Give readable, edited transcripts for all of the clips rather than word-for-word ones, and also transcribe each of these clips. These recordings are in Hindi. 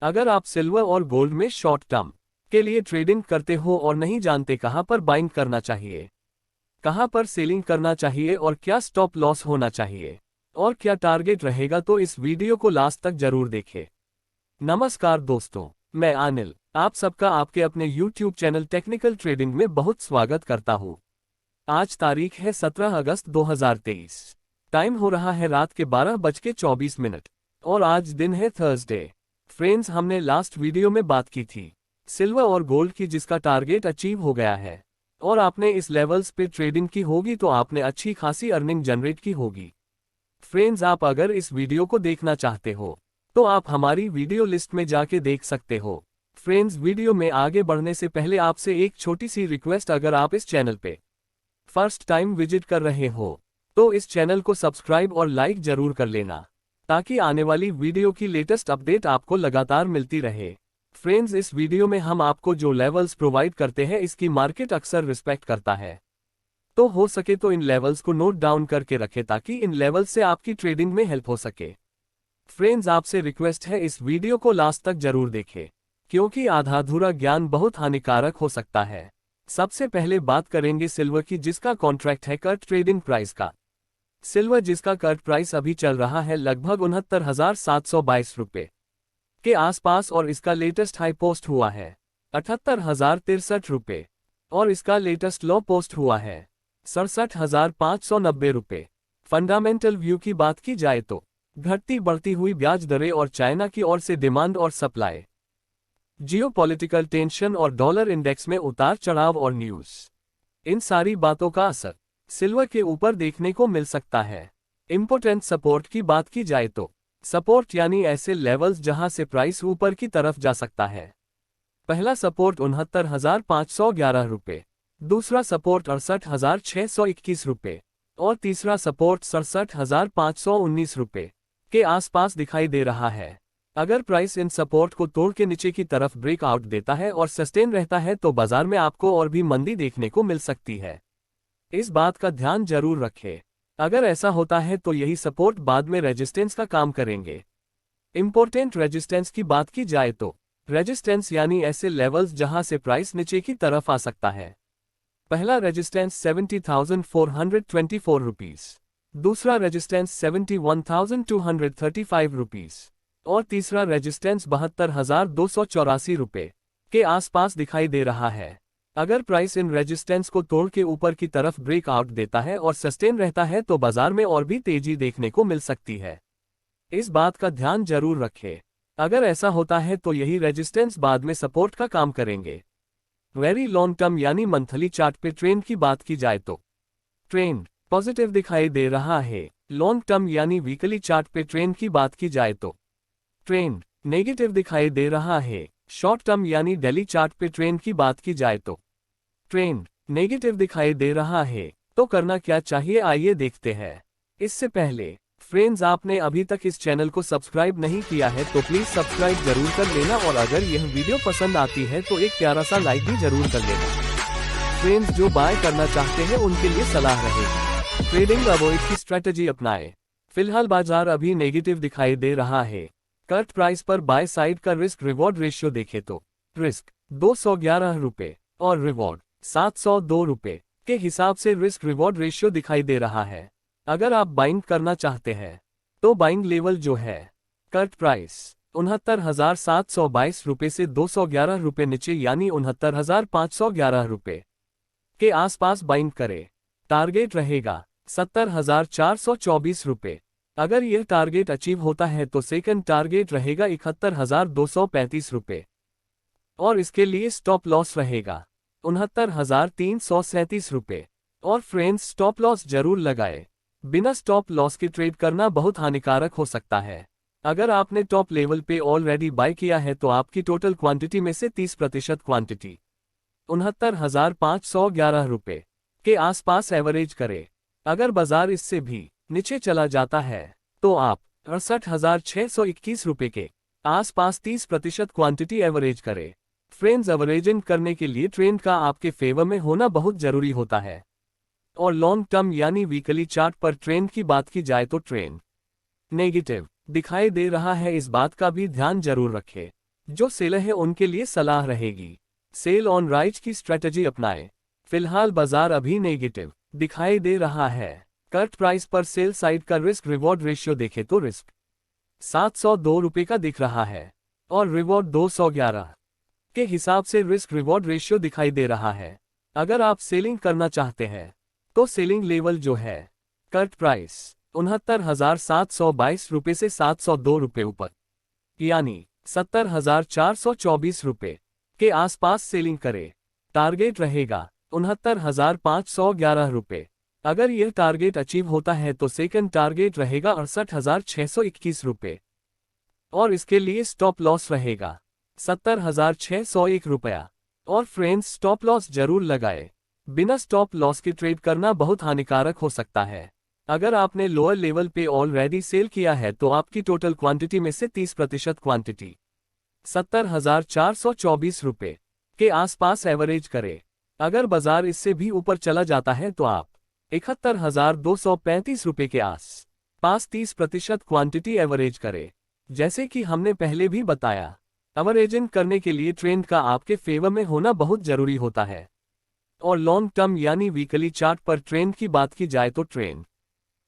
अगर आप सिल्वर और गोल्ड में शॉर्ट टर्म के लिए ट्रेडिंग करते हो और नहीं जानते कहां पर बाइंग करना चाहिए, कहां पर सेलिंग करना चाहिए और क्या स्टॉप लॉस होना चाहिए और क्या टारगेट रहेगा, तो इस वीडियो को लास्ट तक जरूर देखें। नमस्कार दोस्तों, मैं अनिल आप सबका आपके अपने YouTube चैनल टेक्निकल ट्रेडिंग में बहुत स्वागत करता हूं। आज तारीख है 17 अगस्त 2023। टाइम हो रहा है रात के 12:24 और आज दिन है थर्सडे। फ्रेंड्स, हमने लास्ट वीडियो में बात की थी सिल्वर और गोल्ड की, जिसका टारगेट अचीव हो गया है और आपने इस लेवल्स पे ट्रेडिंग की होगी तो आपने अच्छी खासी अर्निंग जनरेट की होगी। फ्रेंड्स, आप अगर इस वीडियो को देखना चाहते हो तो आप हमारी वीडियो लिस्ट में जाके देख सकते हो। फ्रेंड्स, वीडियो में आगे बढ़ने से पहले आपसे एक छोटी सी रिक्वेस्ट, अगर आप इस चैनल पे फर्स्ट टाइम विजिट कर रहे हो तो इस चैनल को सब्सक्राइब और लाइक जरूर कर लेना, ताकि आने वाली वीडियो की लेटेस्ट अपडेट आपको लगातार मिलती रहे। फ्रेंड्स, इस वीडियो में हम आपको जो लेवल्स प्रोवाइड करते हैं इसकी मार्केट अक्सर रिस्पेक्ट करता है, तो हो सके तो इन लेवल्स को नोट डाउन करके रखें ताकि इन लेवल्स से आपकी ट्रेडिंग में हेल्प हो सके। फ्रेंड्स, आपसे रिक्वेस्ट है इस वीडियो को लास्ट तक जरूर देखें, क्योंकि आधा अधूरा ज्ञान बहुत हानिकारक हो सकता है। सबसे पहले बात करेंगे सिल्वर की, जिसका कॉन्ट्रैक्ट है कट ट्रेडिंग प्राइस का। सिल्वर जिसका कट प्राइस अभी चल रहा है लगभग 69,722 रुपये के आसपास और इसका लेटेस्ट हाई पोस्ट हुआ है 78,063 रुपये और इसका लेटेस्ट लो पोस्ट हुआ है 67,590 रुपये। फंडामेंटल व्यू की बात की जाए तो घटती बढ़ती हुई ब्याज दरें और चाइना की ओर से डिमांड और सप्लाई, जियोपॉलिटिकल टेंशन और डॉलर इंडेक्स में उतार चढ़ाव और न्यूज, इन सारी बातों का असर सिल्वर के ऊपर देखने को मिल सकता है। इंपोर्टेंट सपोर्ट की बात की जाए तो सपोर्ट यानी ऐसे लेवल्स जहां से प्राइस ऊपर की तरफ जा सकता है। पहला सपोर्ट 69,511 रुपये, दूसरा सपोर्ट 68,621 रुपये और तीसरा सपोर्ट 67,519 रुपये के आसपास दिखाई दे रहा है। अगर प्राइस इन सपोर्ट को तोड़ के नीचे की तरफ ब्रेकआउट देता है और सस्टेन रहता है तो बाजार में आपको और भी मंदी देखने को मिल सकती है। इस बात का ध्यान जरूर रखें। अगर ऐसा होता है तो यही सपोर्ट बाद में रेजिस्टेंस का काम करेंगे। इंपॉर्टेंट रेजिस्टेंस की बात की जाए तो रेजिस्टेंस यानी ऐसे लेवल्स जहां से प्राइस नीचे की तरफ आ सकता है। पहला रेजिस्टेंस 70,424 रुपीस, दूसरा रेजिस्टेंस 71,235 रुपीस और तीसरा रेजिस्टेंस 72,284 रुपये के आसपास दिखाई दे रहा है। अगर प्राइस इन रेजिस्टेंस को तोड़ के ऊपर की तरफ ब्रेकआउट देता है और सस्टेन रहता है तो बाजार में और भी तेजी देखने को मिल सकती है। इस बात का ध्यान जरूर रखें। अगर ऐसा होता है तो यही रेजिस्टेंस बाद में सपोर्ट का काम करेंगे। वेरी लॉन्ग टर्म यानी मंथली चार्ट पे ट्रेंड की बात की जाए तो ट्रेंड पॉजिटिव दिखाई दे रहा है। लॉन्ग टर्म यानी वीकली चार्ट पे ट्रेंड की बात की जाए तो ट्रेंड नेगेटिव दिखाई दे रहा है। शॉर्ट टर्म यानी डेली चार्ट पे ट्रेंड की बात की जाए तो ट्रेंड नेगेटिव दिखाई दे रहा है। तो करना क्या चाहिए, आइए देखते हैं। इससे पहले फ्रेंड्स, आपने अभी तक इस चैनल को सब्सक्राइब नहीं किया है तो प्लीज सब्सक्राइब जरूर कर लेना और अगर यह वीडियो पसंद आती है तो एक प्यारा सा लाइक भी जरूर कर लेना। फ्रेंड्स, जो बाय करना चाहते हैं उनके लिए सलाह रहेगी, ट्रेडिंग अवॉइड की स्ट्रेटजी अपनाएं। फिलहाल बाजार अभी नेगेटिव दिखाई दे रहा है। कट प्राइस पर बाय साइड का रिस्क रिवॉर्ड रेशियो देखें तो रिस्क 211 रुपये और रिवॉर्ड 702 रुपये के हिसाब से रिस्क रिवॉर्ड रेशियो दिखाई दे रहा है। अगर आप बाइंग करना चाहते हैं तो बाइंग लेवल जो है कट प्राइस 69,722 रुपये से 211 रुपये नीचे यानी 69,511 रुपये के आसपास बाइंग करें। टारगेट रहेगा 70,424 रुपये। अगर यह टारगेट अचीव होता है तो सेकंड टारगेट रहेगा 71,235 रुपये और इसके लिए स्टॉप लॉस रहेगा 69,337 रुपये। और फ्रेंड्स, स्टॉप लॉस जरूर लगाए। बिना स्टॉप लॉस के ट्रेड करना बहुत हानिकारक हो सकता है। अगर आपने टॉप लेवल पे ऑलरेडी बाय किया है तो आपकी टोटल क्वांटिटी में से 30% क्वांटिटी 69,511 रुपये के आसपास एवरेज करें। अगर बाजार इससे भी नीचे चला जाता है तो आप 68,621 रुपये के आसपास 30% क्वांटिटी एवरेज करें। फ्रेंड्स, एवरेजिंग करने के लिए ट्रेंड का आपके फेवर में होना बहुत जरूरी होता है। और लॉन्ग टर्म यानी वीकली चार्ट पर ट्रेंड की बात की जाए तो ट्रेंड नेगेटिव दिखाई दे रहा है, इस बात का भी ध्यान जरूर रखें। जो सेलर है उनके लिए सलाह रहेगी, सेल ऑन राइज की स्ट्रेटजी अपनाएं। फिलहाल बाजार अभी नेगेटिव दिखाई दे रहा है। कट प्राइस पर सेल साइड का रिस्क रिवॉर्ड रेशियो देखें तो रिस्क 702 रुपये का दिख रहा है और रिवॉर्ड 211 के हिसाब से रिस्क रिवॉर्ड रेशियो दिखाई दे रहा है। अगर आप सेलिंग करना चाहते हैं तो सेलिंग लेवल जो है कट प्राइस 69,722 रुपये से 702 रुपये ऊपर यानी 70,424 रुपये के आसपास सेलिंग करे। टारगेट रहेगा 69,511 रुपये। अगर यह टारगेट अचीव होता है तो सेकंड टारगेट रहेगा 68,621 रुपये और इसके लिए स्टॉप लॉस रहेगा 70,601 रुपया। और फ्रेंड्स, स्टॉप लॉस जरूर लगाए। बिना स्टॉप लॉस के ट्रेड करना बहुत हानिकारक हो सकता है। अगर आपने लोअर लेवल पे ऑलरेडी सेल किया है तो आपकी टोटल क्वांटिटी में से 30% क्वांटिटी 70,424 रुपये के आसपास एवरेज करे। अगर बाजार इससे भी ऊपर चला जाता है तो आप 71,235 रुपये के आस पास 30% क्वांटिटी एवरेज करे। जैसे कि हमने पहले भी बताया, एवरेजिंग करने के लिए ट्रेंड का आपके फेवर में होना बहुत जरूरी होता है। और लॉन्ग टर्म यानी वीकली चार्ट पर ट्रेंड की बात की जाए तो ट्रेंड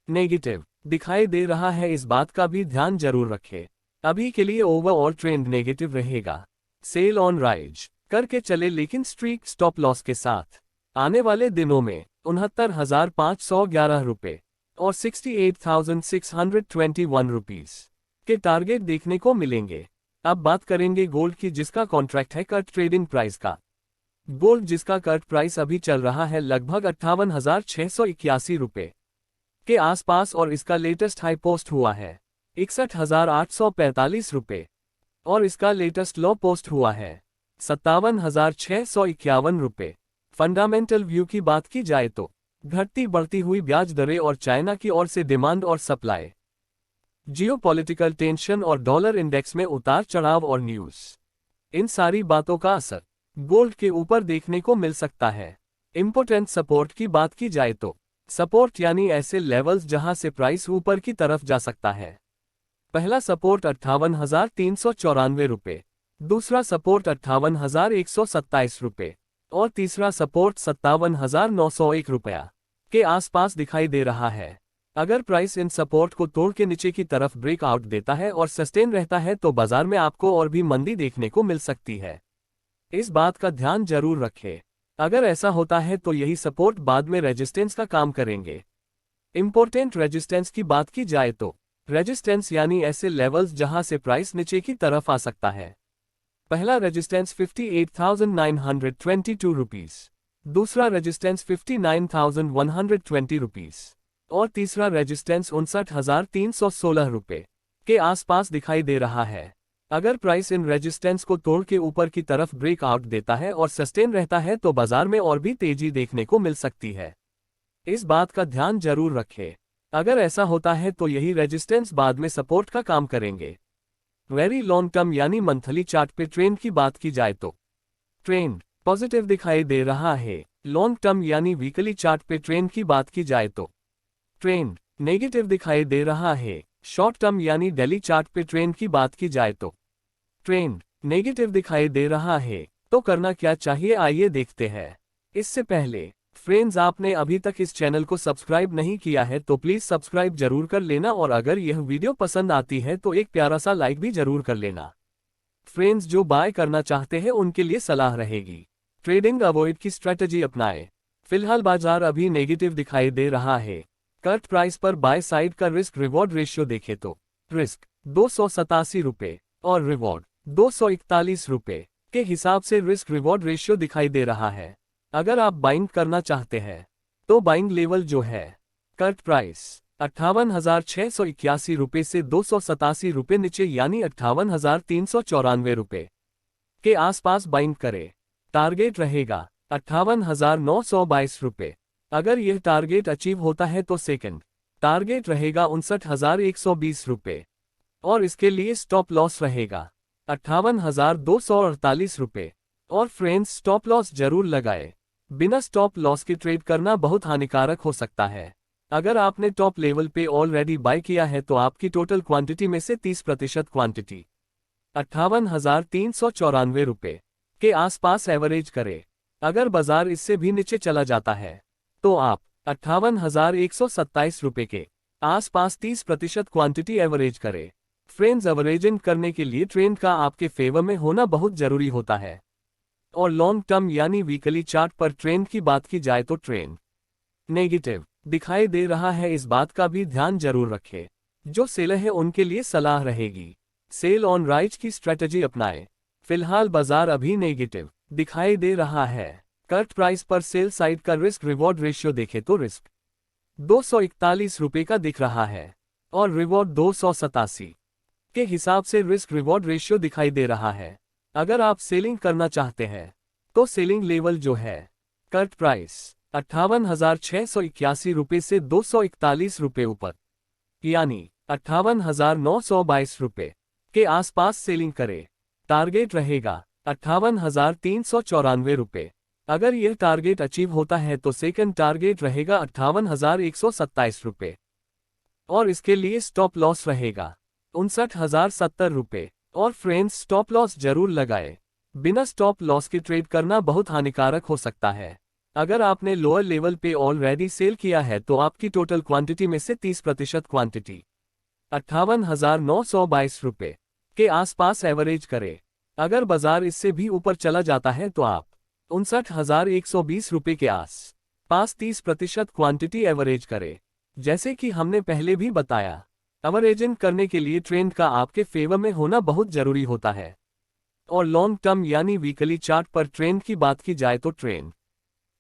नेगेटिव दिखाई दे रहा है, इस बात का भी ध्यान जरूर रखें। अभी के लिए ओवरऑल ट्रेंड नेगेटिव रहेगा। सेल ऑन राइज करके चले लेकिन स्ट्रीक स्टॉप लॉस के साथ। आने वाले दिनों में 69,511 रुपये और 68,621 रुपीस के टारगेट देखने को मिलेंगे। अब बात करेंगे गोल्ड की, जिसका कॉन्ट्रैक्ट है कट ट्रेडिंग प्राइस का। गोल्ड जिसका कट प्राइस अभी चल रहा है लगभग 58,681 रुपये के आसपास और इसका लेटेस्ट हाई पोस्ट हुआ है 61,845 रुपये और इसका लेटेस्ट लो पोस्ट हुआ है 57,651 रुपये। फंडामेंटल व्यू की बात की जाए तो घटती बढ़ती हुई ब्याज दरें और चाइना की ओर से डिमांड और सप्लाई, जियोपॉलिटिकल टेंशन और डॉलर इंडेक्स में उतार चढ़ाव और न्यूज, इन सारी बातों का असर गोल्ड के ऊपर देखने को मिल सकता है। इंपोर्टेंट सपोर्ट की बात की जाए तो सपोर्ट यानी ऐसे लेवल्स जहां से प्राइस ऊपर की तरफ जा सकता है। पहला सपोर्ट 58,394 रुपये, दूसरा सपोर्ट 58,127 रुपये और तीसरा सपोर्ट 57,901 रुपया के आसपास दिखाई दे रहा है। अगर प्राइस इन सपोर्ट को तोड़ के नीचे की तरफ ब्रेकआउट देता है और सस्टेन रहता है तो बाजार में आपको और भी मंदी देखने को मिल सकती है। इस बात का ध्यान जरूर रखें। अगर ऐसा होता है तो यही सपोर्ट बाद में रेजिस्टेंस का काम करेंगे। इंपॉर्टेंट रेजिस्टेंस की बात की जाए तो रेजिस्टेंस यानी ऐसे लेवल्स जहां से प्राइस नीचे की तरफ आ सकता है। पहला रेजिस्टेंस 58,922 रुपीस, दूसरा रेजिस्टेंस 59,120 रुपीस और तीसरा रेजिस्टेंस 59,316 रुपये के आसपास दिखाई दे रहा है। अगर प्राइस इन रेजिस्टेंस को तोड़ के ऊपर की तरफ ब्रेकआउट देता है और सस्टेन रहता है तो बाजार में और भी तेजी देखने को मिल सकती है। इस बात का ध्यान जरूर रखें। अगर ऐसा होता है तो यही रेजिस्टेंस बाद में सपोर्ट का काम करेंगे। वेरी लॉन्ग टर्म यानी मंथली चार्ट पे ट्रेंड की बात की जाए तो ट्रेंड पॉजिटिव दिखाई दे रहा है। लॉन्ग टर्म यानी वीकली चार्ट पे ट्रेंड की बात की जाए तो ट्रेंड नेगेटिव दिखाई दे रहा है। शॉर्ट टर्म यानी डेली चार्ट पे ट्रेंड की बात की जाए तो ट्रेंड नेगेटिव दिखाई दे रहा है। तो करना क्या चाहिए, आइए देखते हैं। इससे पहले फ्रेंड्स, आपने अभी तक इस चैनल को सब्सक्राइब नहीं किया है तो प्लीज सब्सक्राइब जरूर कर लेना और अगर यह वीडियो पसंद आती है तो एक प्यारा सा लाइक भी जरूर कर लेना। फ्रेंड्स, जो बाय करना चाहते हैं उनके लिए सलाह रहेगी, ट्रेडिंग अवॉइड की स्ट्रेटजी अपनाएं। फिलहाल बाजार अभी नेगेटिव दिखाई दे रहा है। कट प्राइस पर बाय साइड का रिस्क रिवॉर्ड रेशियो देखें तो रिस्क 287 रुपये और रिवॉर्ड 241 रुपये के हिसाब से रिस्क रिवॉर्ड रेशियो दिखाई दे रहा है। अगर आप बाइंग करना चाहते हैं तो बाइंग लेवल जो है कट प्राइस 58,681 रुपये से 287 रुपये नीचे यानी 58,394 रुपये के आसपास बाइंग करें। टारगेट रहेगा 58,922 रुपये। अगर यह टारगेट अचीव होता है तो सेकंड टारगेट रहेगा 59,120 रुपये और इसके लिए स्टॉप लॉस रहेगा 58,248 रुपये। और फ्रेंड्स, स्टॉप लॉस जरूर लगाए। बिना स्टॉप लॉस के ट्रेड करना बहुत हानिकारक हो सकता है। अगर आपने टॉप लेवल पे ऑलरेडी बाय किया है तो आपकी टोटल क्वांटिटी में से 30% क्वांटिटी ₹58,394 के आसपास एवरेज करें। अगर बाजार इससे भी नीचे चला जाता है तो आप ₹58,127 के आसपास 30% क्वांटिटी एवरेज करें। फ्रेंड्स, एवरेजिंग करने के लिए ट्रेंड का आपके फेवर में होना बहुत जरूरी होता है। और लॉन्ग टर्म यानी वीकली चार्ट पर ट्रेंड की बात की जाए तो ट्रेंड नेगेटिव दिखाई दे रहा है, इस बात का भी ध्यान जरूर रखें। जो सेलर है उनके लिए सलाह रहेगी, सेल ऑन राइज की स्ट्रेटजी अपनाएं। फिलहाल बाजार अभी नेगेटिव दिखाई दे रहा है। करंट प्राइस पर सेल साइड का रिस्क रिवॉर्ड रेशियो देखें तो रिस्क ₹241 का दिख रहा है और रिवॉर्ड 287 के हिसाब से रिस्क रिवॉर्ड रेशियो दिखाई दे रहा है। अगर आप सेलिंग करना चाहते हैं तो सेलिंग लेवल जो है करंट प्राइस ₹58,681 से ₹241 ऊपर यानी ₹58,922 के आसपास सेलिंग करें। टारगेट रहेगा ₹58,394। अगर यह टारगेट अचीव होता है तो सेकंड टारगेट रहेगा ₹58,127 और इसके लिए स्टॉप लॉस रहेगा ₹59,070। और फ्रेंड्स, स्टॉप लॉस जरूर लगाएं। बिना स्टॉप लॉस के ट्रेड करना बहुत हानिकारक हो सकता है। अगर आपने लोअर लेवल पे ऑलरेडी सेल किया है तो आपकी टोटल क्वांटिटी में से 30% क्वांटिटी ₹58,922 के आसपास एवरेज करें। अगर बाजार इससे भी ऊपर चला जाता है तो आप ₹59,120 के आस पास 30% क्वांटिटी एवरेज करें। जैसे कि हमने पहले भी बताया, एवरेजिंग करने के लिए ट्रेंड का आपके फेवर में होना बहुत जरूरी होता है। और लॉन्ग टर्म यानी वीकली चार्ट पर ट्रेंड की बात की जाए तो ट्रेंड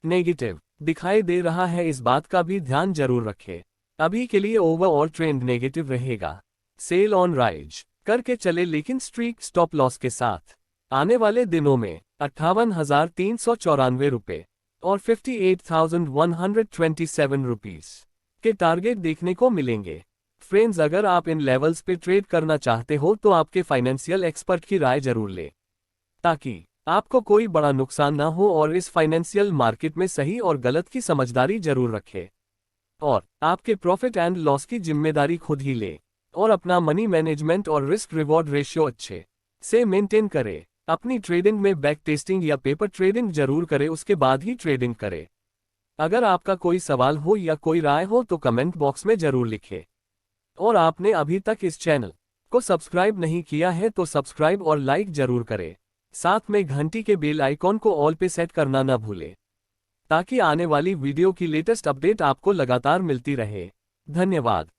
नेगेटिव दिखाई दे रहा है, इस बात का भी ध्यान जरूर रखें। अभी के लिए ओवरऑल ट्रेंड नेगेटिव रहेगा। सेल ऑन राइज करके चले, लेकिन स्ट्रीक स्टॉप लॉस के साथ। आने वाले दिनों में ₹58,394 और ₹58,127 के टारगेट देखने को मिलेंगे। फ्रेंड्स, अगर आप इन लेवल्स पे ट्रेड करना चाहते हो तो आपके फाइनेंशियल एक्सपर्ट की राय जरूर लें, ताकि आपको कोई बड़ा नुकसान ना हो। और इस फाइनेंशियल मार्केट में सही और गलत की समझदारी जरूर रखें और आपके प्रॉफिट एंड लॉस की जिम्मेदारी खुद ही लें। और अपना मनी मैनेजमेंट और रिस्क रिवॉर्ड रेशियो अच्छे से मेंटेन करें। अपनी ट्रेडिंग में बैक टेस्टिंग या पेपर ट्रेडिंग जरूर करें, उसके बाद ही ट्रेडिंग करें। अगर आपका कोई सवाल हो या कोई राय हो तो कमेंट बॉक्स में जरूर लिखें। और आपने अभी तक इस चैनल को सब्सक्राइब नहीं किया है तो सब्सक्राइब और लाइक जरूर करें। साथ में घंटी के बेल आइकॉन को ऑल पे सेट करना न भूलें, ताकि आने वाली वीडियो की लेटेस्ट अपडेट आपको लगातार मिलती रहे। धन्यवाद।